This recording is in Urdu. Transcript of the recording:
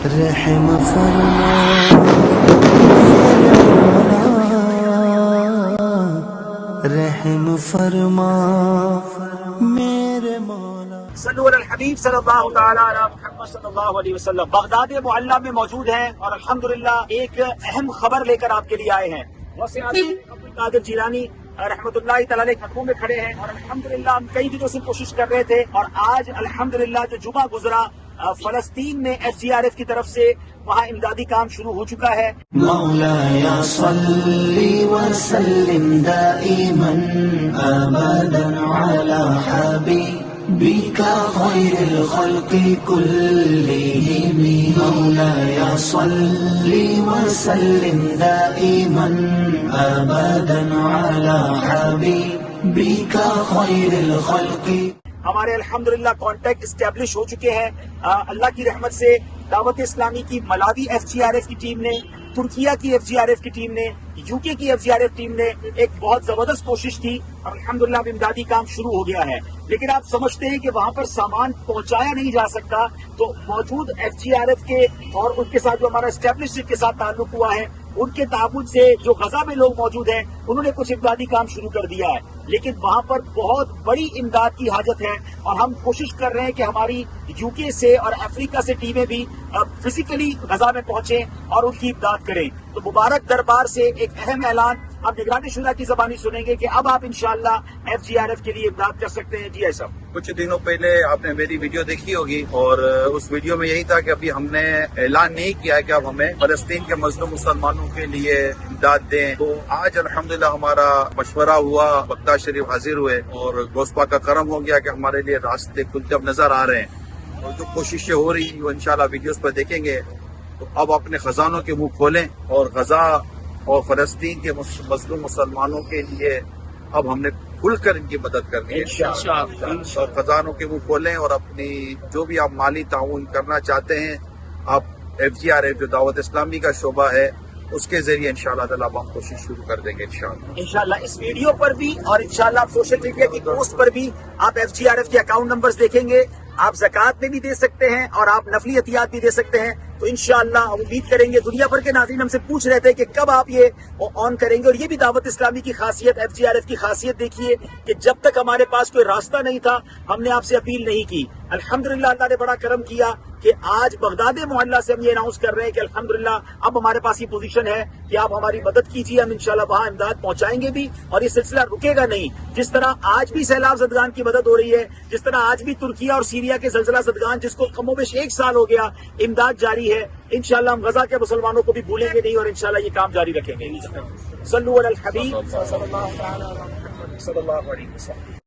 رحم فرما رحم فرما میرے مولا. صلو علی الحبیب صلی اللہ تعالی علی محمد صلی اللہ علیہ وسلم. بغداد معلی میں موجود ہیں اور الحمدللہ ایک اہم خبر لے کر آپ کے لیے آئے ہیں. غوث اعظم عبد القادر جیلانی رحمۃ اللہ تعالی علیہ خطبوں میں کھڑے ہیں اور الحمدللہ ہم کئی دنوں سے کوشش کر رہے تھے اور آج الحمدللہ جو جمعہ گزرا فلسطین میں FGRF کی طرف سے وہاں امدادی کام شروع ہو چکا ہے. مولاي صل وسلم دائما ابدا على حبيبك خير الخلق كلهم. مولاي صل وسلم دائما ابدا على حبيبك خير الخلق. ہمارے الحمدللہ کانٹیکٹ اسٹیبلش ہو چکے ہیں اللہ کی رحمت سے. دعوت اسلامی کی ملاوی FGRF کی ٹیم نے، ترکیہ کی FGRF کی ٹیم نے، UK کی FGRF ٹیم نے ایک بہت زبردست کوشش کی اور الحمدللہ اب امدادی کام شروع ہو گیا ہے. لیکن آپ سمجھتے ہیں کہ وہاں پر سامان پہنچایا نہیں جا سکتا تو موجود FGRF کے اور ان کے ساتھ جو ہمارا اسٹیبلشمنٹ کے ساتھ تعلق ہوا ہے ان کے تعاون سے جو غزہ میں لوگ موجود ہیں انہوں نے کچھ امدادی کام شروع کر دیا ہے. لیکن وہاں پر بہت بڑی امداد کی حاجت ہے اور ہم کوشش کر رہے ہیں کہ ہماری UK سے اور افریقہ سے ٹیمیں بھی فزیکلی غزہ میں پہنچیں اور ان کی امداد کریں. تو مبارک دربار سے ایک اہم اعلان آپ نگران شورا کی زبانی سنیں گے کہ اب آپ انشاءاللہ FGRF کے لیے امداد کر سکتے ہیں. جی ایسا کچھ دنوں پہلے آپ نے میری ویڈیو دیکھی ہوگی اور اس ویڈیو میں یہی تھا کہ ابھی ہم نے اعلان نہیں کیا ہے کہ اب ہمیں فلسطین کے مظلوم مسلمانوں کے لیے امداد دیں. تو آج الحمدللہ ہمارا مشورہ ہوا، بغداد شریف حاضر ہوئے اور گوسپا کا کرم ہو گیا کہ ہمارے لیے راستے کھلتے اب نظر آ رہے ہیں اور جو کوششیں ہو رہی ہیں وہ انشاءاللہ ویڈیوز پر دیکھیں گے. تو اب اپنے خزانوں کے منہ کھولیں اور غزہ اور فلسطین کے مظلوم مسلمانوں کے لیے اب ہم نے کھل کر ان کی مدد کرنی ہے اور خزانوں کے منہ کھولیں اور اپنی جو بھی آپ مالی تعاون کرنا چاہتے ہیں آپ FGRF جو دعوت اسلامی کا شعبہ ہے اس کے ذریعے انشاءاللہ تعالیٰ ہم کوشش شروع کر دیں گے انشاءاللہ. اس ویڈیو پر بھی اور انشاءاللہ آپ سوشل میڈیا کی پوسٹ پر بھی آپ FGRF کے اکاؤنٹ نمبرز دیکھیں گے. آپ زکوٰۃ میں بھی دے سکتے ہیں اور آپ نفلی عطیات بھی دے سکتے ہیں. تو انشاءاللہ ہم امید کریں گے. دنیا بھر کے ناظرین ہم سے پوچھ رہے تھے کہ کب آپ یہ آن کریں گے اور یہ بھی دعوت اسلامی کی خاصیت، FGRF کی خاصیت دیکھیے کہ جب تک ہمارے پاس کوئی راستہ نہیں تھا ہم نے آپ سے اپیل نہیں کی. الحمدللہ اللہ نے بڑا کرم کیا کہ آج بغداد معلی سے ہم یہ اناؤنس کر رہے ہیں کہ الحمدللہ اب ہمارے پاس یہ پوزیشن ہے کہ آپ ہماری مدد کیجیے. ہم انشاءاللہ وہاں امداد پہنچائیں گے بھی اور یہ سلسلہ رکے گا نہیں. جس طرح آج بھی سیلاب زدگان کی مدد ہو رہی ہے، جس طرح آج بھی ترکیہ اور سیریا کے زلزلہ زدگان جس کو کم و بیش 1 سال ہو گیا امداد جاری ہے. انشاءاللہ ہم غزہ کے مسلمانوں کو بھی بھولیں گے نہیں اور انشاءاللہ یہ کام جاری رکھیں گے. صلو علی الحبیب صلی اللہ علیہ وسلم.